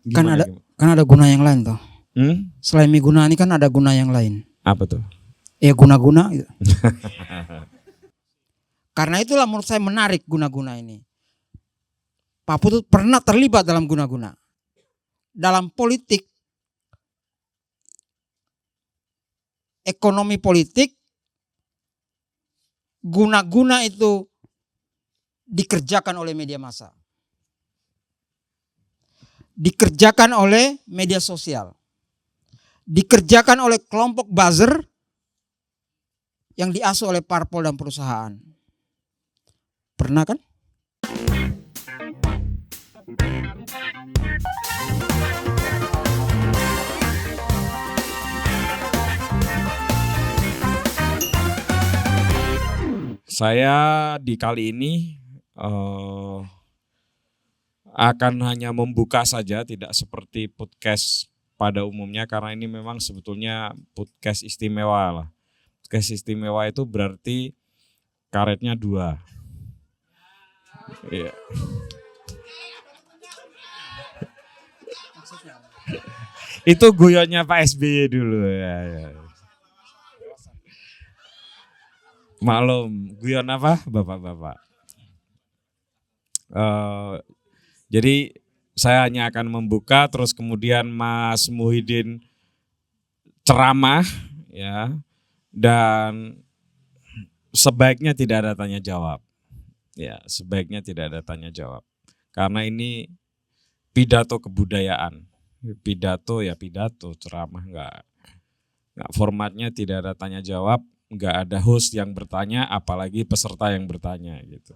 Gimana? Kan ada guna yang lain toh. Selain guna ini kan ada guna yang lain. Apa tuh? Ya guna-guna gitu. Karena itulah menurut saya menarik guna-guna ini. Pak Putut pernah terlibat dalam guna-guna. Dalam politik, ekonomi politik, guna-guna itu dikerjakan oleh media massa. Dikerjakan oleh media sosial. Dikerjakan oleh kelompok buzzer yang diasuh oleh parpol dan perusahaan. Pernah kan? Saya di kali ini akan hanya membuka saja, tidak seperti podcast pada umumnya, karena ini memang sebetulnya podcast istimewa lah. Podcast istimewa itu berarti karetnya 2. Iya. Itu guyonnya Pak SBY dulu ya. Maklum, guyon apa Bapak-bapak. Jadi saya hanya akan membuka, terus kemudian Mas Muhyiddin ceramah ya, dan sebaiknya tidak ada tanya jawab. Ya, sebaiknya tidak ada tanya jawab. Karena ini pidato kebudayaan. Pidato ya pidato, ceramah enggak formatnya tidak ada tanya jawab, enggak ada host yang bertanya, apalagi peserta yang bertanya gitu.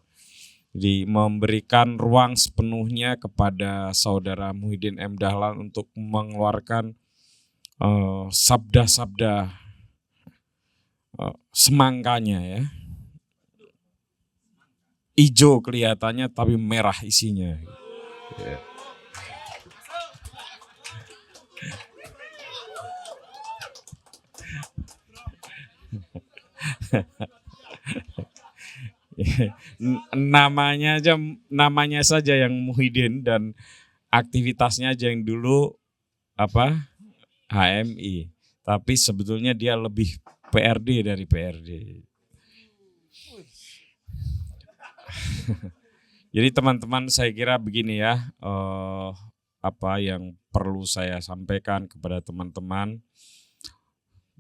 Jadi memberikan ruang sepenuhnya kepada saudara Muhyiddin M. Dahlan untuk mengeluarkan sabda-sabda semangkanya ya. Ijo kelihatannya tapi merah isinya. Ya. namanya saja yang Muhyiddin dan aktivitasnya aja yang dulu HMI, tapi sebetulnya dia lebih PRD dari PRD. Jadi teman-teman, saya kira begini ya, apa yang perlu saya sampaikan kepada teman-teman,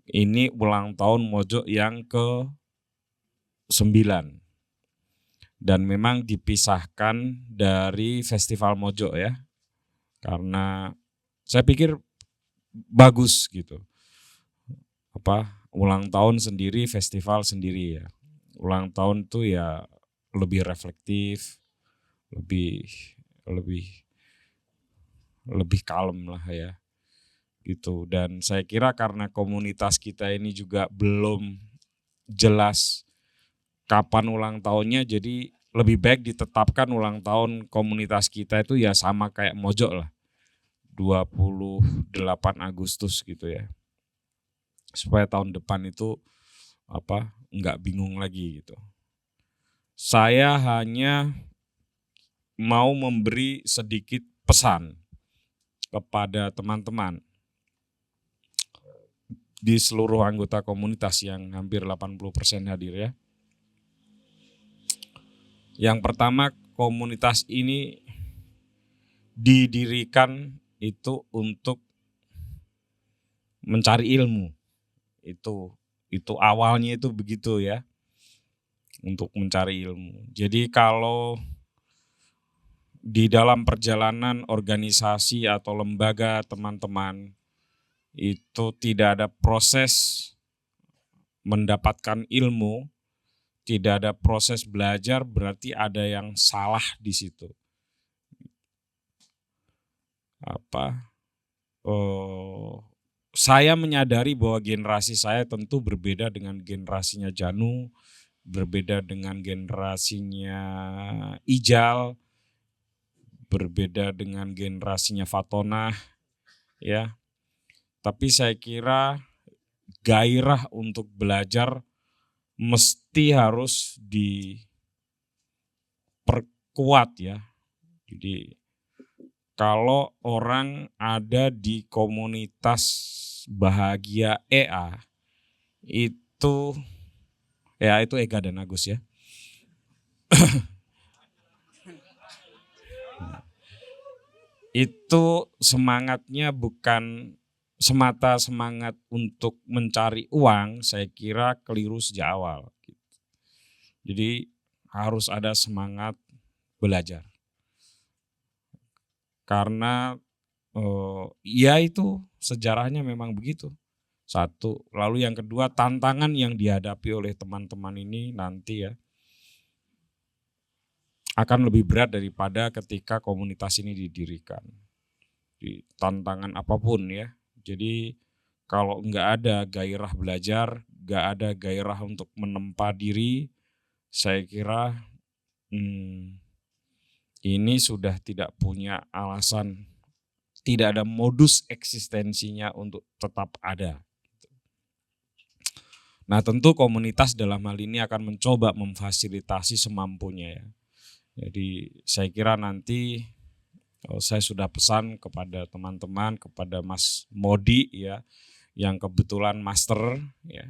ini ulang tahun Mojo yang ke-9. Dan memang dipisahkan dari Festival Mojo ya. Karena saya pikir bagus gitu. Ulang tahun sendiri, festival sendiri ya. Ulang tahun tuh ya lebih reflektif, lebih kalem lah ya. Gitu. Dan saya kira karena komunitas kita ini juga belum jelas kapan ulang tahunnya, jadi lebih baik ditetapkan ulang tahun komunitas kita itu ya sama kayak Mojo lah, 28 Agustus gitu ya, supaya tahun depan itu nggak bingung lagi gitu. Saya hanya mau memberi sedikit pesan kepada teman-teman di seluruh anggota komunitas yang hampir 80% hadir ya. Yang pertama, komunitas ini didirikan itu untuk mencari ilmu. Itu awalnya itu begitu ya. Untuk mencari ilmu. Jadi kalau di dalam perjalanan organisasi atau lembaga teman-teman itu tidak ada proses mendapatkan ilmu, tidak ada proses belajar, berarti ada yang salah di situ. Saya menyadari bahwa generasi saya tentu berbeda dengan generasinya Janu, berbeda dengan generasinya Ijal, berbeda dengan generasinya Fatona, ya. Tapi saya kira gairah untuk belajar mesti harus diperkuat ya. Jadi kalau orang ada di komunitas Bahagia EA, itu Ega dan Agus ya. Itu semangatnya bukan semata semangat untuk mencari uang, saya kira keliru sejak awal. Jadi harus ada semangat belajar. Karena ya itu sejarahnya memang begitu. Satu, lalu yang kedua tantangan yang dihadapi oleh teman-teman ini nanti ya akan lebih berat daripada ketika komunitas ini didirikan. Di tantangan apapun ya. Jadi kalau nggak ada gairah belajar, nggak ada gairah untuk menempa diri, saya kira ini sudah tidak punya alasan, tidak ada modus eksistensinya untuk tetap ada. Nah tentu komunitas dalam hal ini akan mencoba memfasilitasi semampunya ya. Jadi saya kira nanti saya sudah pesan kepada teman-teman, kepada Mas Modi ya, yang kebetulan master ya.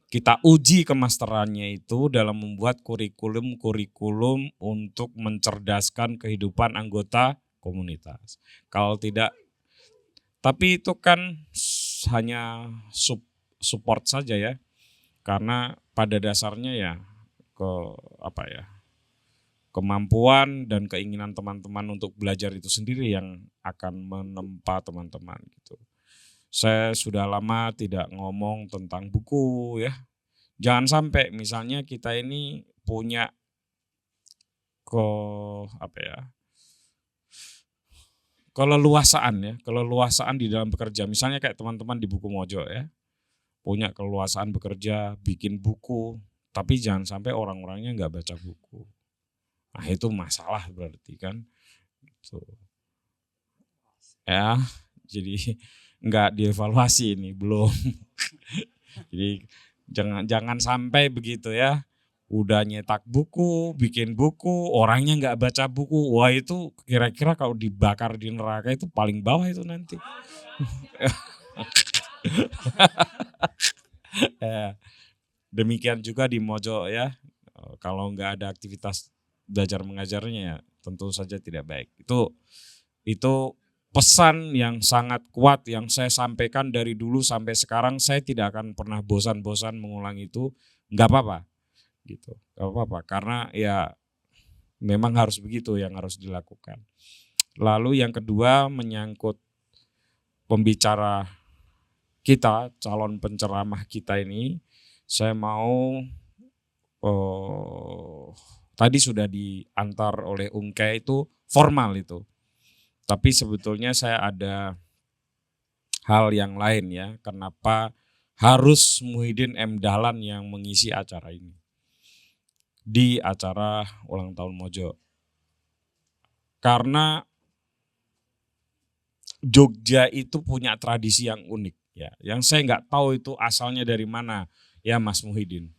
Kita uji kemasterannya itu dalam membuat kurikulum untuk mencerdaskan kehidupan anggota komunitas. Kalau tidak, tapi itu kan hanya support saja ya, karena pada dasarnya ya kemampuan dan keinginan teman-teman untuk belajar itu sendiri yang akan menempa teman-teman gitu. Saya sudah lama tidak ngomong tentang buku ya. Jangan sampai misalnya kita ini punya keleluasaan di dalam bekerja. Misalnya kayak teman-teman di Buku Mojo ya. Punya keleluasaan bekerja, bikin buku, tapi jangan sampai orang-orangnya nggak baca buku. Nah itu masalah berarti kan. Gitu. Ya, jadi nggak dievaluasi ini, belum. Jadi jangan sampai begitu ya. Udah nyetak buku, bikin buku, orangnya nggak baca buku. Wah itu kira-kira kalau dibakar di neraka itu paling bawah itu nanti. Demikian juga di Mojo ya. Kalau nggak ada aktivitas belajar mengajarnya ya tentu saja tidak baik. Itu pesan yang sangat kuat yang saya sampaikan dari dulu sampai sekarang. Saya tidak akan pernah bosan-bosan mengulang itu. Nggak apa-apa gitu. Nggak apa-apa karena ya memang harus begitu yang harus dilakukan. Lalu yang kedua menyangkut pembicara kita, calon penceramah kita ini, saya mau tadi sudah diantar oleh Ungke itu formal itu. Tapi sebetulnya saya ada hal yang lain ya. Kenapa harus Muhyiddin M. Dahlan yang mengisi acara ini. Di acara ulang tahun Mojo. Karena Jogja itu punya tradisi yang unik ya. Yang saya nggak tahu itu asalnya dari mana ya Mas Muhyiddin.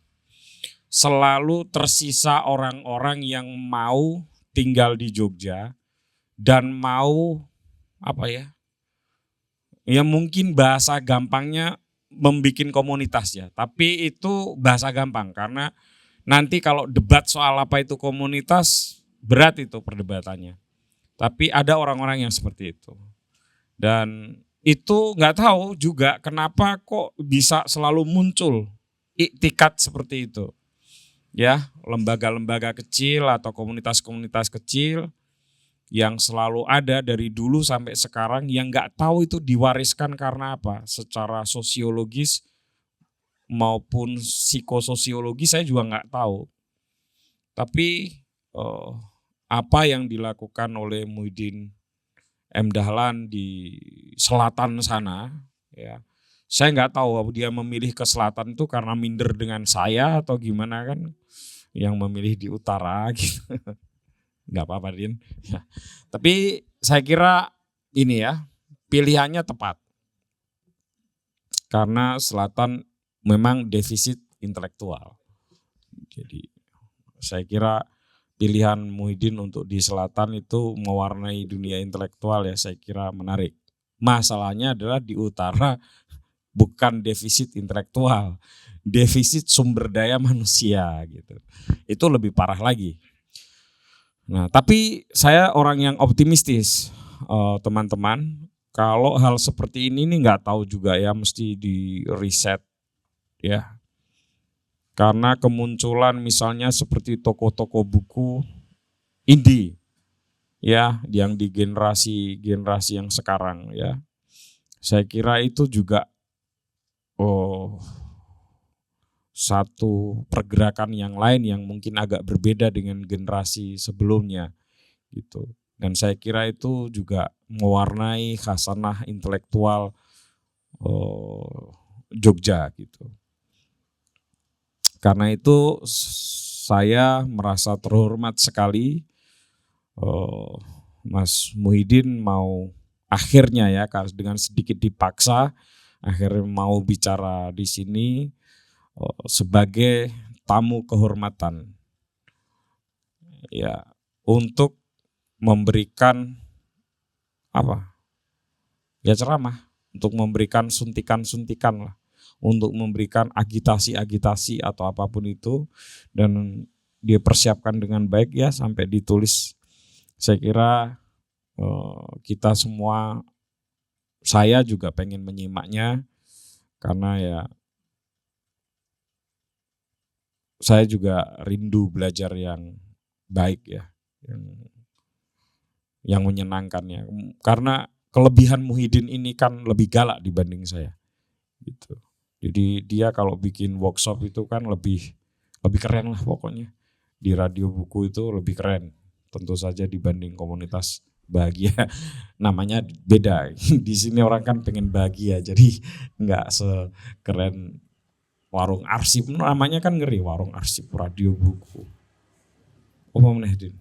Selalu tersisa orang-orang yang mau tinggal di Jogja dan mau ya mungkin bahasa gampangnya membikin komunitas ya. Tapi itu bahasa gampang karena nanti kalau debat soal apa itu komunitas berat itu perdebatannya. Tapi ada orang-orang yang seperti itu. Dan itu nggak tahu juga kenapa kok bisa selalu muncul iktikat seperti itu. Ya, lembaga-lembaga kecil atau komunitas-komunitas kecil yang selalu ada dari dulu sampai sekarang yang nggak tahu itu diwariskan karena apa, secara sosiologis maupun psikososiologis saya juga nggak tahu. Tapi apa yang dilakukan oleh Muhyiddin M. Dahlan di selatan sana, ya saya nggak tahu dia memilih ke selatan itu karena minder dengan saya atau gimana kan, yang memilih di utara gitu. Nggak apa-apa Din. Ya. Tapi saya kira ini ya pilihannya tepat. Karena selatan memang defisit intelektual. Jadi saya kira pilihan Muhyiddin untuk di selatan itu mewarnai dunia intelektual ya, saya kira menarik. Masalahnya adalah di utara bukan defisit intelektual, defisit sumber daya manusia gitu. Itu lebih parah lagi. Nah, tapi saya orang yang optimistis, teman-teman. Kalau hal seperti ini nih nggak tahu juga ya, mesti di riset ya. Karena kemunculan misalnya seperti toko-toko buku indie ya, yang di generasi yang sekarang ya. Saya kira itu juga satu pergerakan yang lain yang mungkin agak berbeda dengan generasi sebelumnya gitu. Dan saya kira itu juga mewarnai khasanah intelektual Jogja gitu. Karena itu saya merasa terhormat sekali Mas Muhyiddin mau akhirnya ya, dengan sedikit dipaksa akhirnya mau bicara di sini sebagai tamu kehormatan ya, untuk memberikan ceramah, untuk memberikan suntikan-suntikan lah, untuk memberikan agitasi-agitasi atau apapun itu, dan dia persiapkan dengan baik ya sampai ditulis. Saya kira kita semua, saya juga pengen menyimaknya karena ya saya juga rindu belajar yang baik ya, yang menyenangkannya. Karena kelebihan Muhyiddin ini kan lebih galak dibanding saya, gitu. Jadi dia kalau bikin workshop itu kan lebih keren lah pokoknya. Di radio buku itu lebih keren, tentu saja dibanding komunitas bahagia. Namanya beda. Di sini orang kan pengen bahagia, jadi nggak sekeren warung arsip. Namanya kan ngeri, warung arsip radio buku. Apa meneh, Din?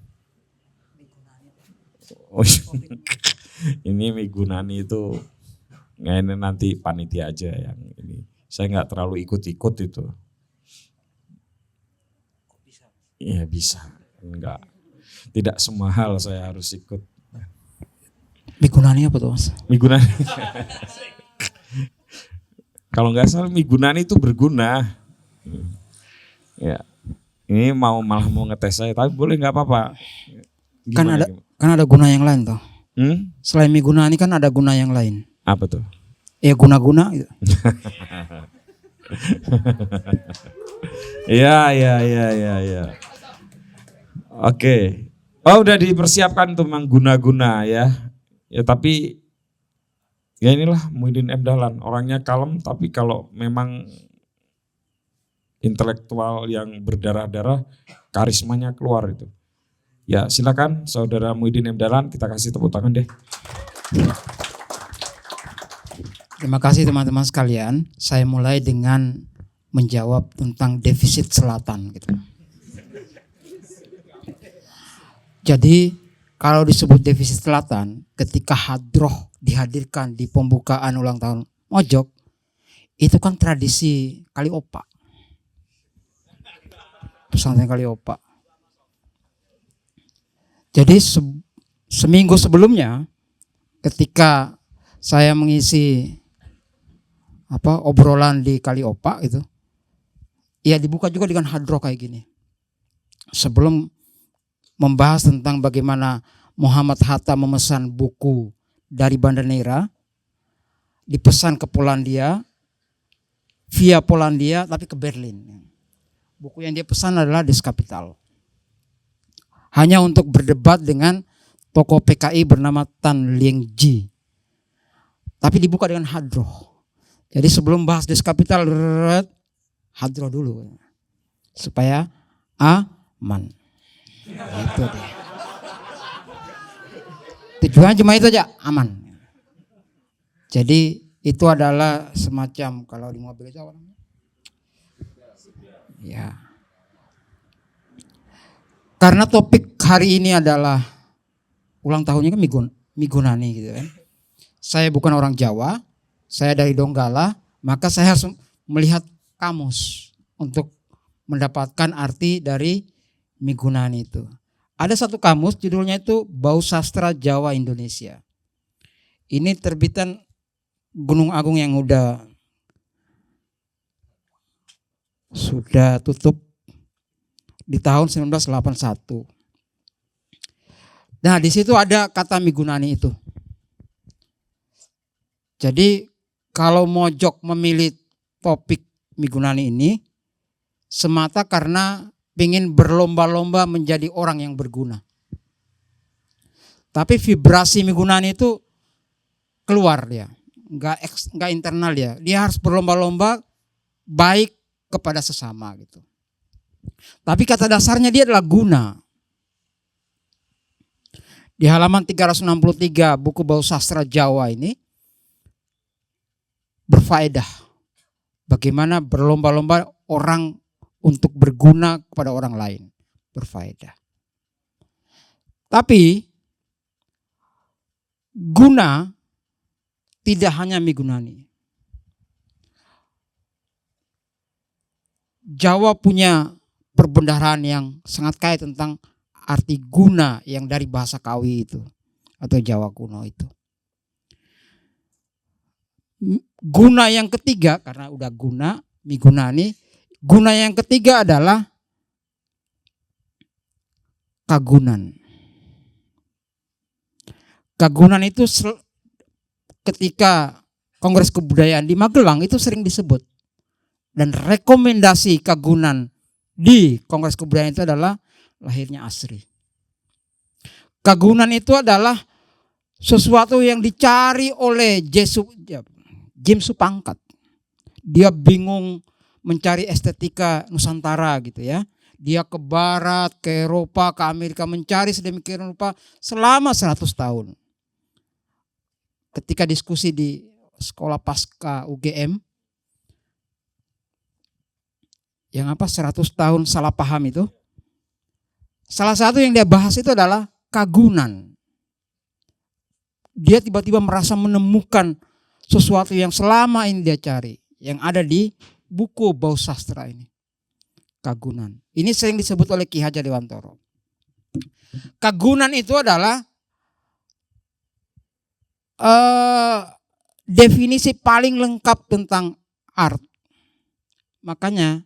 Oh, ini Migunani itu ini nanti panitia aja yang ini. Saya nggak terlalu ikut-ikut itu. Iya bisa, enggak. Tidak semua hal saya harus ikut. Migunani apa tuh, Mas? Migunani. Kalau nggak salah Migunani itu berguna. Ya, ini malah mau ngetes saya, tapi boleh nggak apa-apa. Kan ada guna yang lain toh. Selain Migunani kan ada guna yang lain. Apa tuh? Ya guna-guna gitu. Ya. Oke. Oh, udah dipersiapkan tuh memang guna-guna ya. Ya tapi ya inilah Muhyiddin M. Dahlan, orangnya kalem tapi kalau memang intelektual yang berdarah-darah, karismanya keluar itu. Ya silakan saudara Muhyiddin M. Dahlan, kita kasih tepuk tangan deh. Terima kasih teman-teman sekalian. Saya mulai dengan menjawab tentang defisit selatan gitu. Jadi kalau disebut defisit selatan, ketika hadroh dihadirkan di pembukaan ulang tahun Mojok, itu kan tradisi Kaliopak. Pesantren Kaliopak. Jadi seminggu sebelumnya ketika saya mengisi obrolan di Kaliopak itu, ya dibuka juga dengan hadroh kayak gini. Sebelum membahas tentang bagaimana Muhammad Hatta memesan buku dari Banda Neira, dipesan ke Polandia, via Polandia tapi ke Berlin. Buku yang dia pesan adalah Des Kapital. Hanya untuk berdebat dengan tokoh PKI bernama Tan Lieng Ji. Tapi dibuka dengan hadroh. Jadi sebelum bahas Des Kapital, hadroh dulu. Supaya aman. Itu deh. Tujuannya cuma itu aja, aman. Jadi itu adalah semacam, kalau di mobil itu apa namanya? Ya. Karena topik hari ini adalah ulang tahunnya kan Migunani gitu kan. Saya bukan orang Jawa, saya dari Donggala, maka saya harus melihat kamus untuk mendapatkan arti dari Migunani itu. Ada satu kamus judulnya itu Bausastra Jawa Indonesia. Ini terbitan Gunung Agung yang sudah tutup di tahun 1981. Nah, di situ ada kata Migunani itu. Jadi kalau Mojok memilih topik Migunani ini semata karena ingin berlomba-lomba menjadi orang yang berguna. Tapi vibrasi Migunani itu keluar dia, nggak internal dia. Dia harus berlomba-lomba baik kepada sesama gitu. Tapi kata dasarnya dia adalah guna. Di halaman 363 buku Bausastra Jawa ini berfaedah bagaimana berlomba-lomba orang untuk berguna kepada orang lain, berfaedah. Tapi guna tidak hanya Migunani. Jawa punya perbendaharaan yang sangat kaya tentang arti guna yang dari bahasa Kawi itu atau Jawa kuno itu. Guna yang ketiga, karena udah guna, Migunani, guna yang ketiga adalah kagunan. Kagunan itu ketika Kongres Kebudayaan di Magelang itu sering disebut. Dan rekomendasi kagunan di Kongres Kebudayaan itu adalah lahirnya ASRI. Kagunan itu adalah sesuatu yang dicari oleh James Supangkat. Dia bingung mencari estetika Nusantara gitu ya. Dia ke barat, ke Eropa, ke Amerika mencari sedemikian rupa selama 100 tahun. Ketika diskusi di sekolah pasca UGM, yang 100 tahun salah paham itu, salah satu yang dia bahas itu adalah kagunan. Dia tiba-tiba merasa menemukan sesuatu yang selama ini dia cari, yang ada di buku Bausastra ini. Kagunan. Ini sering disebut oleh Ki Hajar Dewantoro. Kagunan itu adalah definisi paling lengkap tentang art. Makanya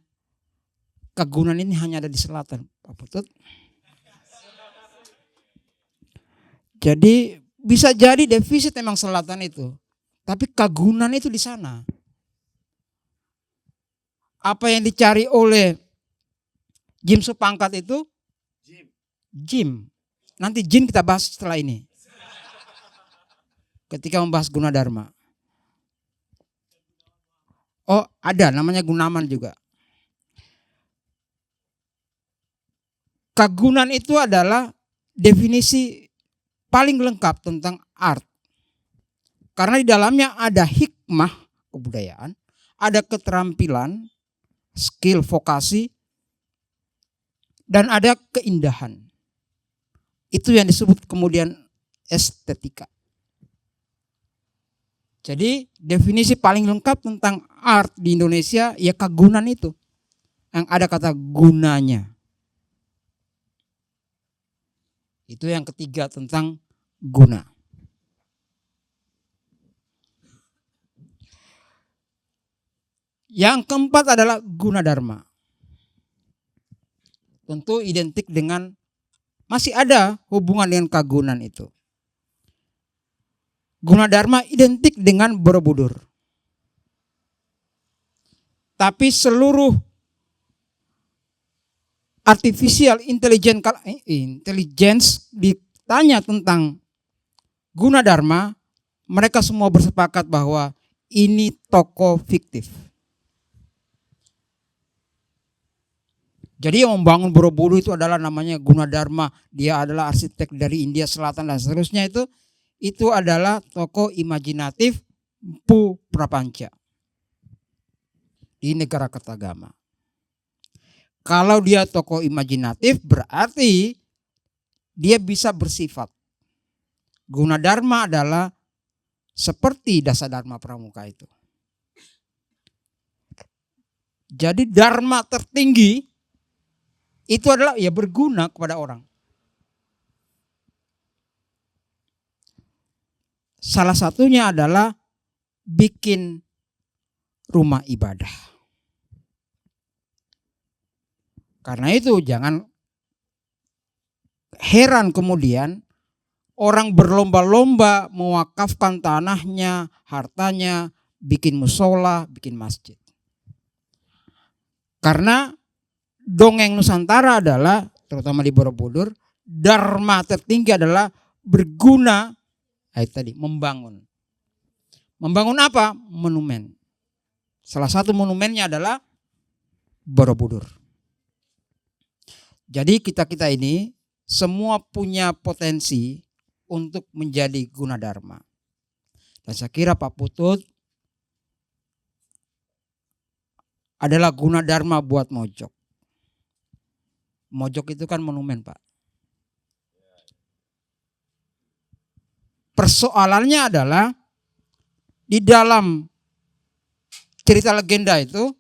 kagunan ini hanya ada di selatan, Pak Putut. Jadi bisa jadi defisit memang selatan itu, tapi kagunan itu di sana. Apa yang dicari oleh Jim Supangkat itu? Jim. Nanti Jin kita bahas setelah ini. Ketika membahas Gunadarma. Oh, ada namanya Gunaman juga. Kagunan itu adalah definisi paling lengkap tentang art. Karena di dalamnya ada hikmah kebudayaan, ada keterampilan, skill vokasi, dan ada keindahan. Itu yang disebut kemudian estetika. Jadi definisi paling lengkap tentang art di Indonesia ya kagunan itu. Yang ada kata gunanya. Itu yang ketiga tentang guna. Yang keempat adalah Gunadarma. Tentu identik dengan masih ada hubungan dengan kagunan itu. Gunadarma identik dengan Borobudur. Tapi seluruh artificial intelligence ditanya tentang Gunadarma, mereka semua bersepakat bahwa ini tokoh fiktif. Jadi yang membangun Borobudur itu adalah namanya Gunadarma, dia adalah arsitek dari India Selatan dan seterusnya itu adalah tokoh imajinatif Mpu Prapanca di negara Kertagama. Kalau dia tokoh imajinatif berarti dia bisa bersifat. Gunadarma adalah seperti Dasadharma Pramuka itu. Jadi dharma tertinggi itu adalah ya berguna kepada orang. Salah satunya adalah bikin rumah ibadah. Karena itu jangan heran kemudian orang berlomba-lomba mewakafkan tanahnya, hartanya, bikin musola, bikin masjid. Karena dongeng Nusantara adalah, terutama di Borobudur, dharma tertinggi adalah berguna, tadi membangun. Membangun apa? Monumen. Salah satu monumennya adalah Borobudur. Jadi kita ini semua punya potensi untuk menjadi Gunadarma. Dan saya kira Pak Putut adalah Gunadarma buat Mojok. Mojok itu kan monumen, Pak. Persoalannya adalah di dalam cerita legenda itu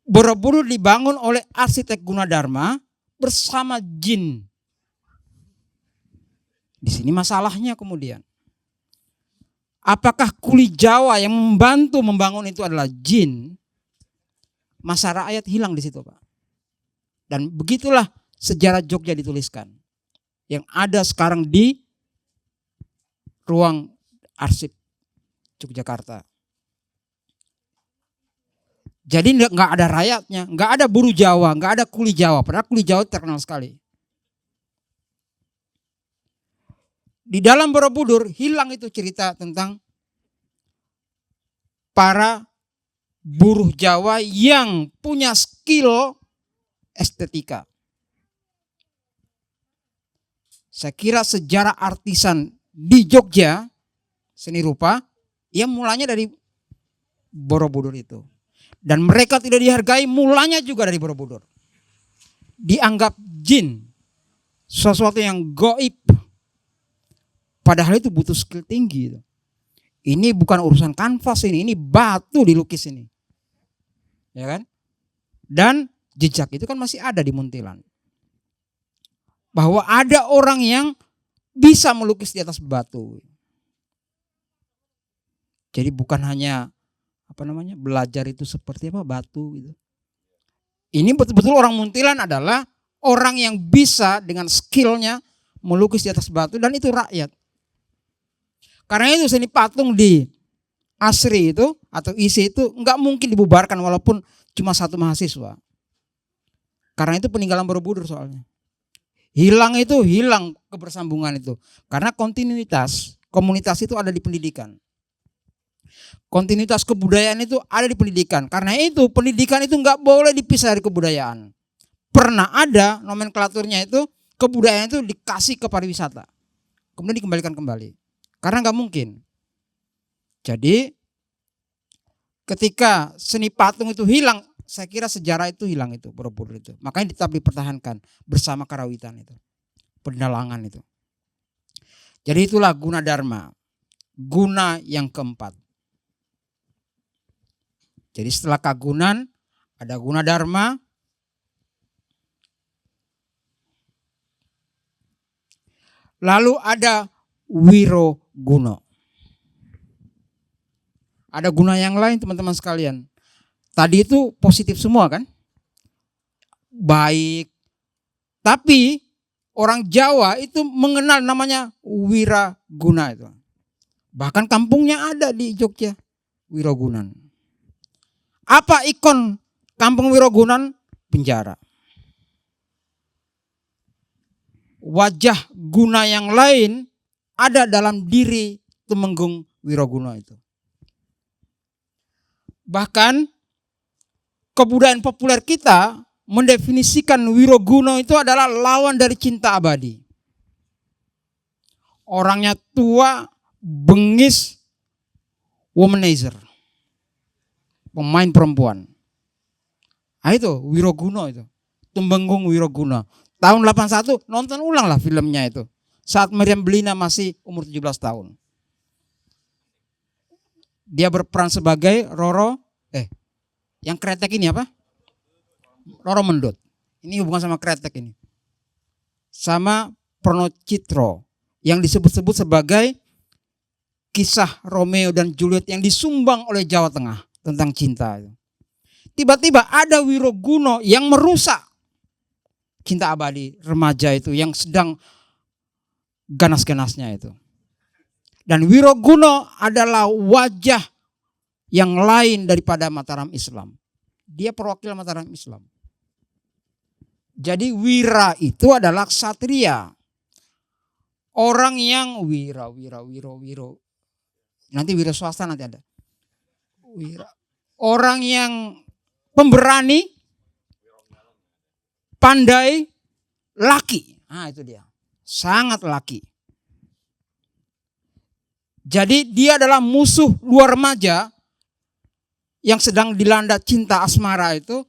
Borobudur dibangun oleh arsitek Gunadarma bersama jin. Di sini masalahnya kemudian. Apakah kuli Jawa yang membantu membangun itu adalah jin? Masa rakyat hilang di situ, Pak. Dan begitulah sejarah Jogja dituliskan. Yang ada sekarang di ruang arsip Yogyakarta. Jadi nggak ada rakyatnya, nggak ada buruh Jawa, nggak ada kuli Jawa. Padahal kuli Jawa terkenal sekali. Di dalam Borobudur hilang itu cerita tentang para buruh Jawa yang punya skill estetika. Saya kira sejarah artisan di Jogja, seni rupa, ya mulanya dari Borobudur itu. Dan mereka tidak dihargai mulanya juga dari Borobudur. Dianggap jin, sesuatu yang goib. Padahal itu butuh skill tinggi. Ini bukan urusan kanvas ini batu dilukis ini. Ya kan? Dan jejak itu kan masih ada di Muntilan. Bahwa ada orang yang bisa melukis di atas batu. Jadi bukan hanya belajar itu seperti batu gitu. Ini betul-betul orang Muntilan adalah orang yang bisa dengan skillnya melukis di atas batu, dan itu rakyat. Karena itu seni patung di Asri itu atau ISI itu nggak mungkin dibubarkan walaupun cuma satu mahasiswa. Karena itu peninggalan Borobudur soalnya. Hilang kebersambungan itu. Karena kontinuitas komunitas itu ada di pendidikan. Kontinuitas kebudayaan itu ada di pendidikan. Karena itu pendidikan itu nggak boleh dipisah dari kebudayaan. Pernah ada nomenklaturnya itu kebudayaan itu dikasih ke pariwisata, kemudian dikembalikan kembali. Karena nggak mungkin. Jadi ketika seni patung itu hilang, saya kira sejarah itu hilang itu Borobudur itu. Makanya tetap dipertahankan bersama karawitan itu, pendalangan itu. Jadi itulah Gunadarma, guna yang keempat. Jadi setelah kagunan ada Gunadarma, lalu ada Wiroguno. Ada guna yang lain teman-teman sekalian. Tadi itu positif semua kan? Baik. Tapi orang Jawa itu mengenal namanya Wiraguna itu. Bahkan kampungnya ada di Jogja, Wirogunan. Apa ikon kampung Wirogunan? Penjara. Wajah guna yang lain ada dalam diri Temenggung Wiroguno itu. Bahkan kebudayaan populer kita mendefinisikan Wiroguno itu adalah lawan dari cinta abadi. Orangnya tua, bengis, womanizer. Pemain perempuan. Nah itu Wiroguno itu. Temenggung Wiroguno. Tahun 81 nonton ulang lah filmnya itu. Saat Meriam Bellina masih umur 17 tahun. Dia berperan sebagai Roro. Yang kretek ini apa? Roro Mendut. Ini hubungan sama kretek ini. Sama Pronocitro. yang disebut-sebut sebagai kisah Romeo dan Juliet yang disumbang oleh Jawa Tengah tentang cinta. Tiba-tiba ada Wiroguno yang merusak cinta abadi remaja itu yang sedang ganas-ganasnya itu. Dan Wiroguno adalah wajah yang lain daripada Mataram Islam. Dia perwakilan Mataram Islam. Jadi Wira itu adalah ksatria. Orang yang wiro. Nanti wira swasta nanti ada. Wira. Orang yang pemberani, pandai, laki. Nah itu dia. Sangat laki. Jadi dia adalah musuh luar remaja yang sedang dilanda cinta asmara itu.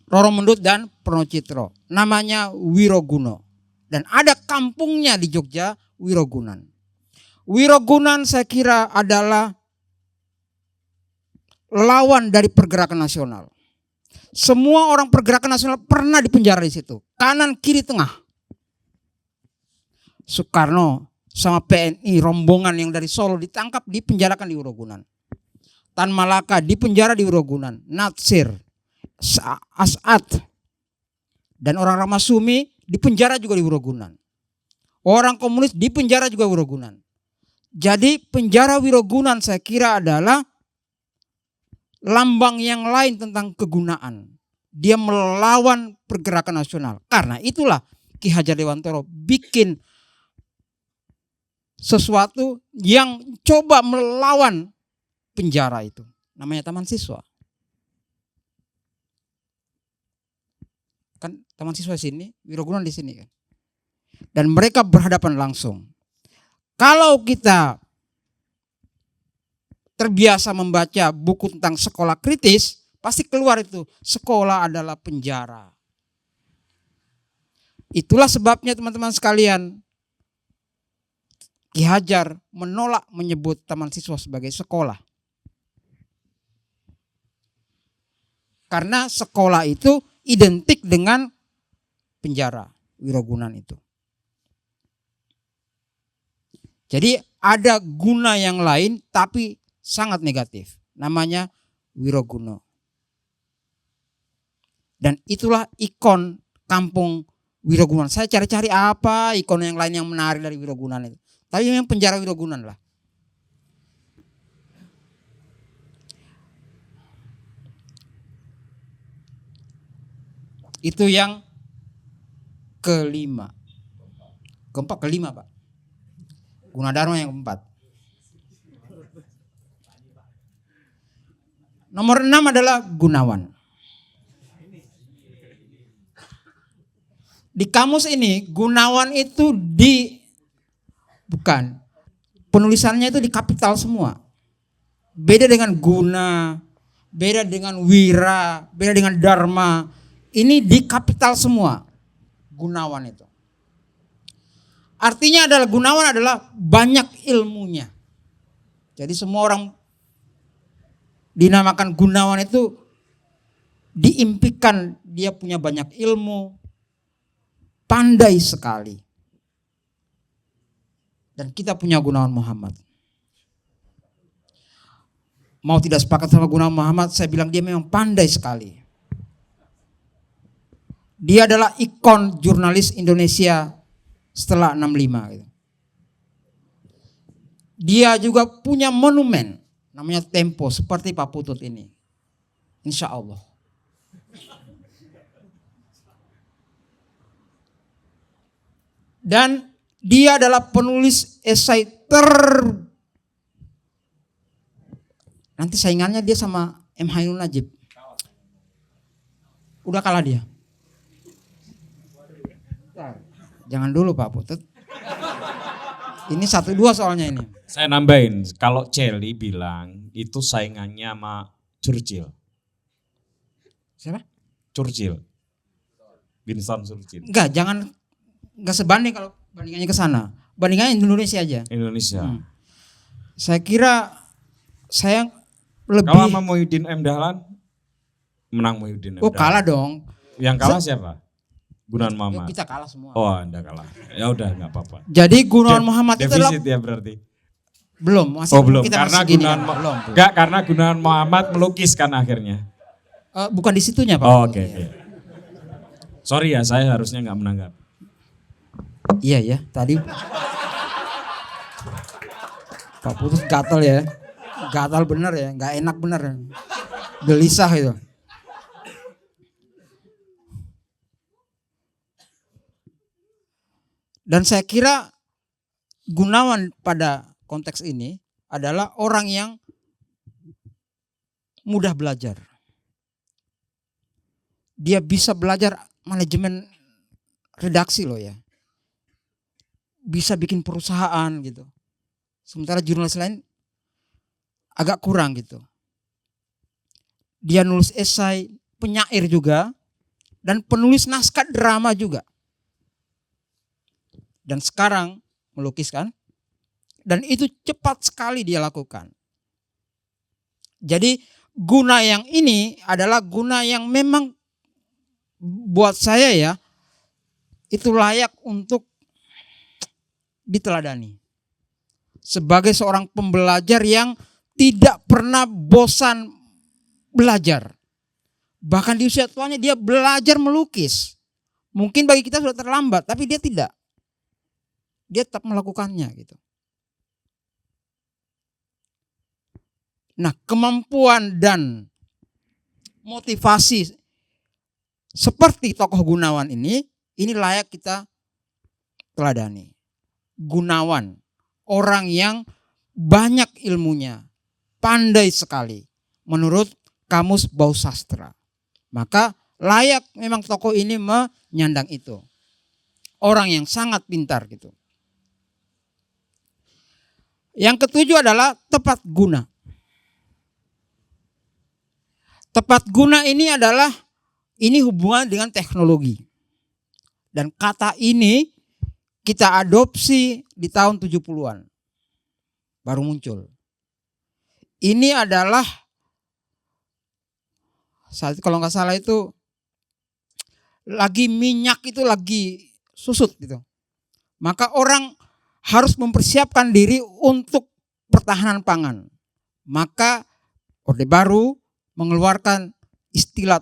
Roro Mendut dan Pronocitro. Namanya Wiroguno. Dan ada kampungnya di Jogja, Wirogunan. Wirogunan saya kira adalah lawan dari pergerakan nasional. Semua orang pergerakan nasional pernah dipenjara di situ. Kanan, kiri, tengah. Soekarno sama PNI rombongan yang dari Solo ditangkap, dipenjarakan di Wirogunan. Tan Malaka dipenjara di Wirogunan. Natsir, As'ad, dan orang Ramasumi dipenjara juga di Wirogunan. Orang komunis dipenjara juga di Wirogunan. Jadi penjara Wirogunan saya kira adalah lambang yang lain tentang kegunaan. Dia melawan pergerakan nasional. Karena itulah Ki Hajar Dewantara bikin sesuatu yang coba melawan penjara itu. Namanya Taman Siswa. Kan Taman Siswa sini, Wirogunan di sini kan. Dan mereka berhadapan langsung. Kalau kita terbiasa membaca buku tentang sekolah kritis, pasti keluar itu, sekolah adalah penjara. Itulah sebabnya teman-teman sekalian, Ki Hajar menolak menyebut Taman Siswa sebagai sekolah. Karena sekolah itu identik dengan penjara, Wirogunan itu. Jadi ada guna yang lain tapi sangat negatif. Namanya Wiroguno. Dan itulah ikon kampung Wirogunan. Saya cari-cari apa ikon yang lain yang menarik dari Wirogunan itu. Tapi yang penjara Wirogunan lah. Itu yang kelima. Kelima Pak. Gunadarma yang keempat. Nomor 6 adalah Gunawan. Di kamus ini Gunawan itu penulisannya itu di kapital semua. Beda dengan Guna, beda dengan Wira, beda dengan Dharma. Ini di kapital semua. Gunawan itu. Artinya adalah Gunawan adalah banyak ilmunya. Jadi semua orang dinamakan Gunawan itu diimpikan dia punya banyak ilmu, pandai sekali. Dan kita punya Gunawan Muhammad. Mau tidak sepakat sama Gunawan Muhammad, saya bilang dia memang pandai sekali. Dia adalah ikon jurnalis Indonesia setelah 65 gitu. Dia juga punya monumen namanya Tempo seperti Pak Putut ini. Insya Allah. Dan dia adalah penulis esai nanti saingannya dia sama M. Hainul Najib. Udah kalah dia. Jangan dulu Pak Putut. Ini 1-2 soalnya ini. Saya nambahin, kalau Celi bilang itu saingannya sama Churchill. Siapa? Churchill. Winston Churchill. Enggak sebanding kalau bandingannya ke sana. Bandingannya Indonesia aja. Indonesia. Saya kira saya lebih. Kalau sama Muhyiddin M. Dahlan, menang Muhyiddin M. Dahlan. Oh kalah dong. Yang kalah siapa? Gunawan Yuk, Muhammad. kita kalah semua. Oh, Anda kalah. Ya udah nggak apa-apa. Jadi Gunawan Muhammad itu adalah Defisit ya berarti. belum, masih Oh belum, kita karena masih segini Gunawan kan? Belum. enggak, karena Gunawan Muhammad melukis kan akhirnya. Bukan di situnya Pak. Oh, oke. Sorry ya, saya harusnya nggak menanggap. Iya ya, tadi Pak Putus gatal ya. Gatal bener ya, nggak enak bener. Gelisah itu. Dan saya kira Gunawan pada konteks ini adalah orang yang mudah belajar. Dia bisa belajar manajemen redaksi loh ya. Bisa bikin perusahaan gitu. Sementara jurnalis lain agak kurang gitu. Dia nulis esai, penyair juga, dan penulis naskah drama juga. Dan sekarang melukis kan. Dan itu cepat sekali dia lakukan. Jadi guna yang ini adalah guna yang memang buat saya ya, itu layak untuk diteladani. Sebagai seorang pembelajar yang tidak pernah bosan belajar. Bahkan di usia tuanya dia belajar melukis. Mungkin bagi kita sudah terlambat, tapi dia tidak. Dia tetap melakukannya gitu. Nah, kemampuan dan motivasi seperti tokoh Gunawan ini layak kita teladani. Gunawan, orang yang banyak ilmunya, pandai sekali menurut Kamus Bausastra. Maka layak memang tokoh ini menyandang itu. Orang yang sangat pintar gitu. Yang ketujuh adalah tepat guna. Tepat guna ini adalah hubungan dengan teknologi. Dan kata ini kita adopsi di tahun 70-an. Baru muncul. Ini adalah saat kalau nggak salah itu lagi minyak itu lagi susut gitu. Maka orang harus mempersiapkan diri untuk pertahanan pangan. Maka Orde Baru mengeluarkan istilah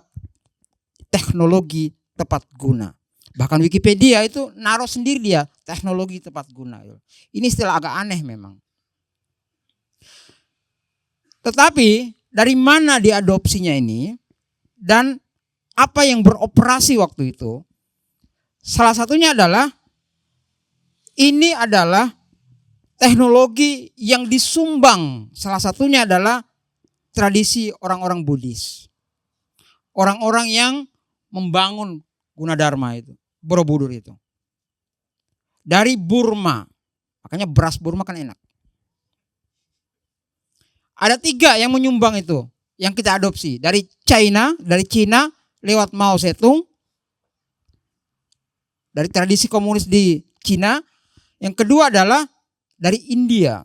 teknologi tepat guna. Bahkan Wikipedia itu naruh sendiri dia teknologi tepat guna. Ini istilah agak aneh memang. Tetapi dari mana diadopsinya ini dan apa yang beroperasi waktu itu? Salah satunya adalah ini adalah teknologi yang disumbang. Salah satunya adalah tradisi orang-orang Buddhis. Orang-orang yang membangun Gunadarma itu, Borobudur itu. Dari Burma. Makanya beras Burma kan enak. Ada 3 yang menyumbang itu. Yang kita adopsi. Dari China lewat Mao Zedong. Dari tradisi komunis di Cina. Yang kedua adalah dari India.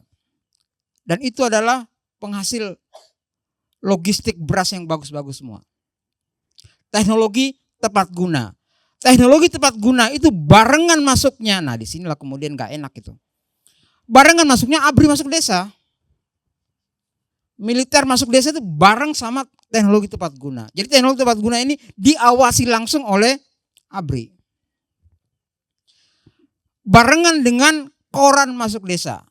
Dan itu adalah penghasil logistik beras yang bagus-bagus semua. Teknologi tepat guna. Teknologi tepat guna itu barengan masuknya. Nah disinilah kemudian gak enak itu. Barengan masuknya ABRI masuk desa. Militer masuk desa itu bareng sama teknologi tepat guna. Jadi teknologi tepat guna ini diawasi langsung oleh ABRI. Barengan dengan koran masuk desa.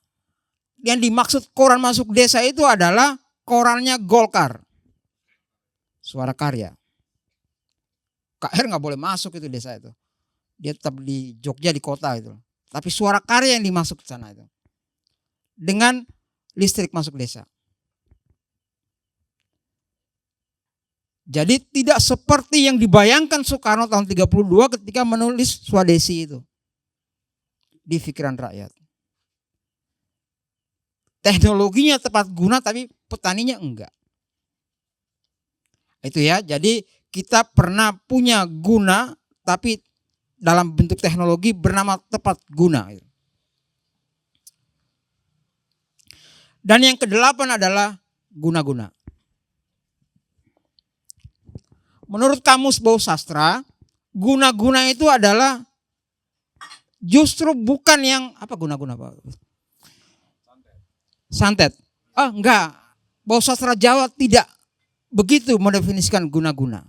Yang dimaksud koran masuk desa itu adalah korannya Golkar. Suara Karya. KR nggak boleh masuk itu desa itu. Dia tetap di Jogja di kota itu. Tapi Suara Karya yang dimasuk ke sana itu. Dengan listrik masuk desa. Jadi tidak seperti yang dibayangkan Soekarno tahun 32 ketika menulis Swadesi itu. Di pikiran rakyat. Teknologinya tepat guna tapi petaninya enggak. Itu ya, jadi kita pernah punya guna tapi dalam bentuk teknologi bernama tepat guna. Dan yang ke-8 adalah guna-guna. Menurut Kamus Bausastra, Guna-guna itu adalah justru bukan yang apa guna-guna Pak? Santet. Enggak. Bahasa sastra Jawa tidak begitu mendefinisikan guna-guna.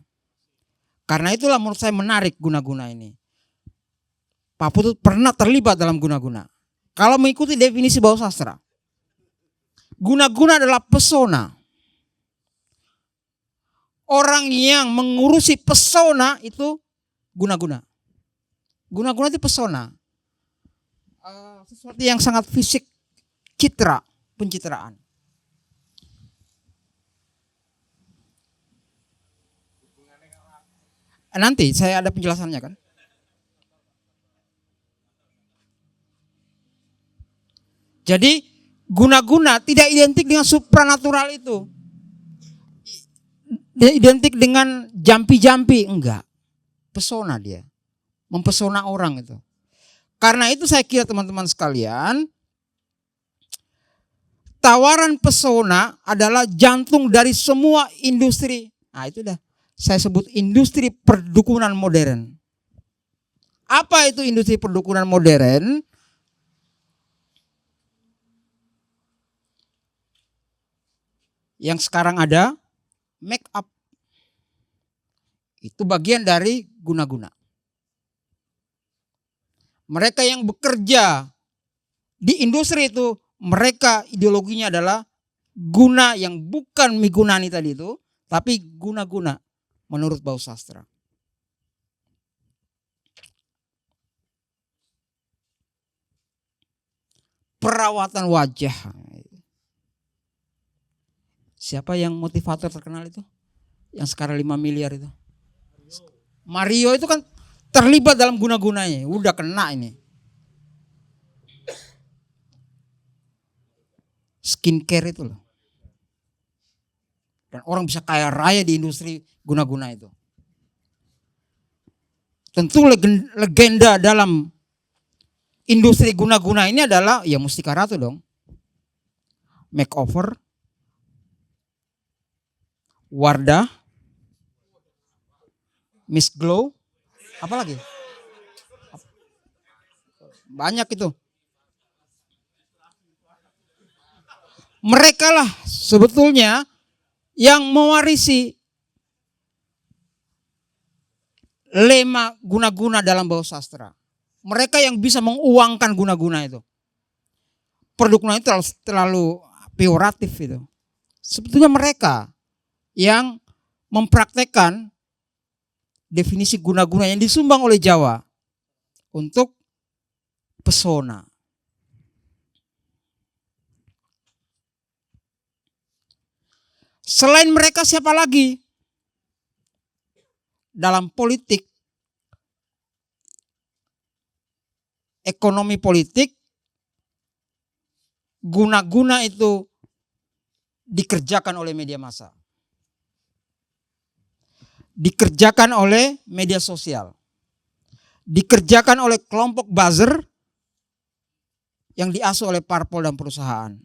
Karena itulah menurut saya menarik guna-guna ini. Pak Putut pernah terlibat dalam guna-guna. Kalau mengikuti definisi bahasa sastra, guna-guna adalah pesona. Orang yang mengurusi pesona itu guna-guna. Guna-guna itu pesona. Sesuatu yang sangat fisik, citra, pencitraan. Nanti saya ada penjelasannya kan. Jadi guna-guna tidak identik dengan supranatural itu. Dia identik dengan jampi-jampi, enggak. Pesona dia. Mempesona orang itu. Karena itu saya kira teman-teman sekalian, tawaran pesona adalah jantung dari semua industri. Nah itu dah. Saya sebut industri perdukunan modern. Apa itu industri perdukunan modern? Yang sekarang ada make up. Itu bagian dari guna-guna. Mereka yang bekerja di industri itu, mereka ideologinya adalah guna yang bukan migunani tadi itu, tapi guna-guna menurut bahasa sastra. Perawatan wajah. Siapa yang motivator terkenal itu? Yang sekarang 5 miliar itu. Mario itu kan terlibat dalam guna-gunanya. Udah kena ini. Skincare itu loh. Dan orang bisa kaya raya di industri guna-guna itu. Tentu legenda dalam industri guna-guna ini adalah ya Mustika Ratu dong. Makeover, Wardah, Miss Glow, apa lagi? Banyak itu. Mereka lah sebetulnya yang mewarisi lema guna-guna dalam bahasa sastra. Mereka yang bisa menguangkan guna-guna itu. Perdukunan itu terlalu pejoratif itu. Sebetulnya mereka yang mempraktekkan definisi guna-guna yang disumbang oleh Jawa untuk pesona. Selain mereka siapa lagi? Dalam politik, ekonomi politik, guna-guna itu dikerjakan oleh media massa. Dikerjakan oleh media sosial. Dikerjakan oleh kelompok buzzer yang diasuh oleh parpol dan perusahaan.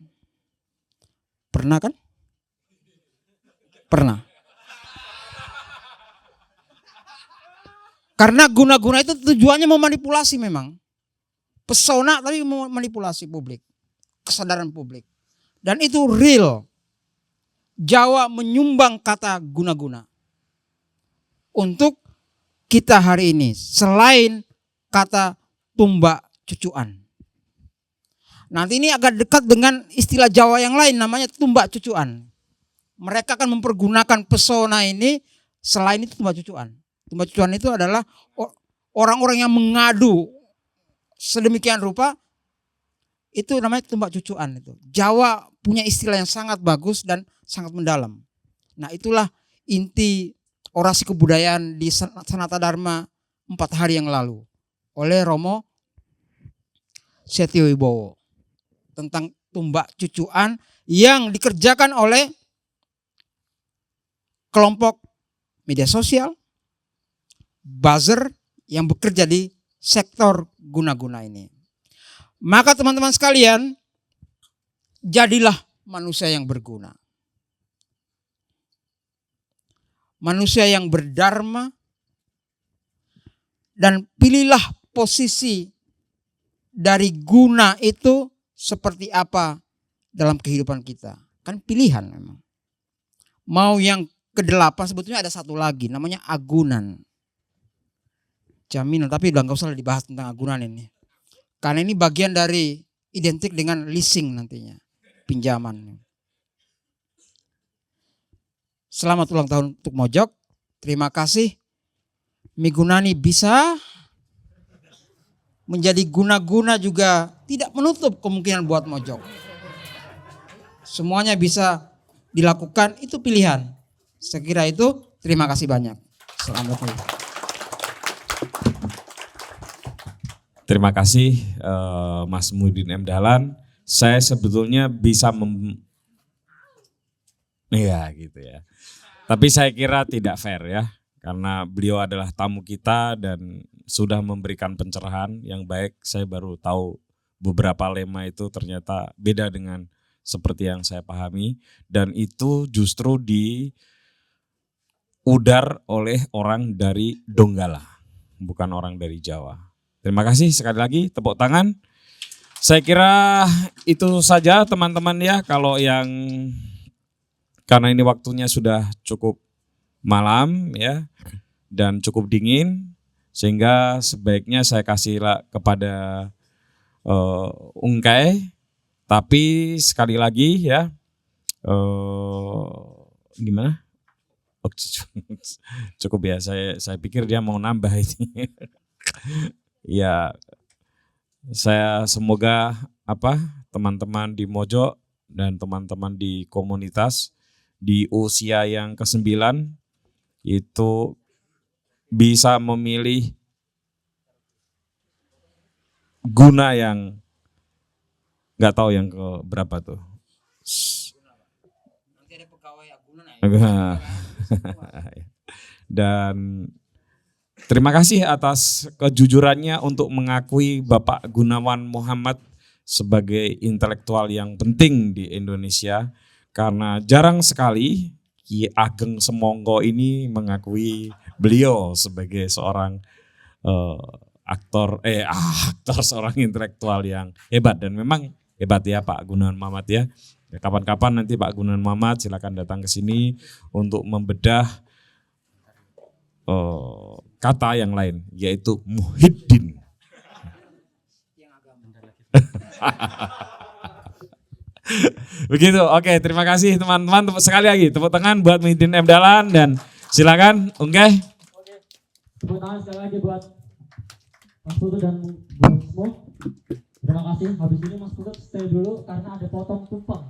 Pernah kan? Pernah. Karena guna-guna itu tujuannya memanipulasi memang. Pesona tapi memanipulasi publik. Kesadaran publik. Dan itu real. Jawa menyumbang kata guna-guna. Untuk kita hari ini. Selain kata tumbak cucuan. Nanti ini agak dekat dengan istilah Jawa yang lain namanya tumbak cucuan. Mereka akan mempergunakan pesona ini selain itu tumbak cucuan. Tumbak cucuan itu adalah orang-orang yang mengadu sedemikian rupa, itu namanya tumbak cucuan itu. Jawa punya istilah yang sangat bagus dan sangat mendalam. Nah itulah inti orasi kebudayaan di Sanata Dharma 4 hari yang lalu oleh Romo Setiowibowo tentang tumbak cucuan yang dikerjakan oleh kelompok media sosial, buzzer yang bekerja di sektor guna-guna ini. Maka teman-teman sekalian, jadilah manusia yang berguna. Manusia yang berdharma, Dan pilihlah posisi dari guna itu seperti apa dalam kehidupan kita. Kan pilihan memang. Mau yang ke-8 sebetulnya ada satu lagi namanya agunan. Jaminan, tapi udah gak usah dibahas tentang agunan ini. Karena ini bagian dari identik dengan leasing nantinya. Pinjaman. Selamat ulang tahun untuk Mojok. Terima kasih. Migunani bisa menjadi guna-guna juga tidak menutup kemungkinan buat Mojok. Semuanya bisa dilakukan, itu pilihan. Saya kira itu, terima kasih banyak. Assalamualaikum. Terima kasih Mas Muhyiddin M. Dahlan. Saya sebetulnya bisa gitu ya. Tapi saya kira tidak fair ya. Karena beliau adalah tamu kita dan sudah memberikan pencerahan yang baik. Saya baru tahu beberapa lema itu ternyata beda dengan seperti yang saya pahami. Dan itu justru diudar oleh orang dari Donggala, bukan orang dari Jawa. Terima kasih sekali lagi, tepuk tangan. Saya kira itu saja teman-teman ya, karena ini waktunya sudah cukup malam ya dan cukup dingin, sehingga sebaiknya saya kasih kepada Ungkai. Tapi sekali lagi ya, gimana? Oh, cukup ya, saya pikir dia mau nambah ini. Ya, saya semoga teman-teman di Mojok dan teman-teman di komunitas di usia yang ke-9 itu bisa memilih guna yang nggak tahu yang ke berapa tuh. Nanti ada pegawai agunan. Dan terima kasih atas kejujurannya untuk mengakui Bapak Gunawan Muhammad sebagai intelektual yang penting di Indonesia, karena jarang sekali Ki Ageng Semongko ini mengakui beliau sebagai seorang aktor seorang intelektual yang hebat. Dan memang hebat ya Pak Gunawan Muhammad ya. Kapan-kapan nanti Pak Gunawan Muhammad silakan datang ke sini untuk membedah kata yang lain, yaitu Muhyiddin. Begitu, oke, terima kasih teman-teman. Sekali lagi tepuk tangan buat Muhyiddin M. Dahlan dan silakan Ungkai. Tepuk tangan sekali lagi buat Mas Putut dan Bu Smo. Terima kasih. Habis ini Mas Putut stay dulu karena ada potong tumpeng.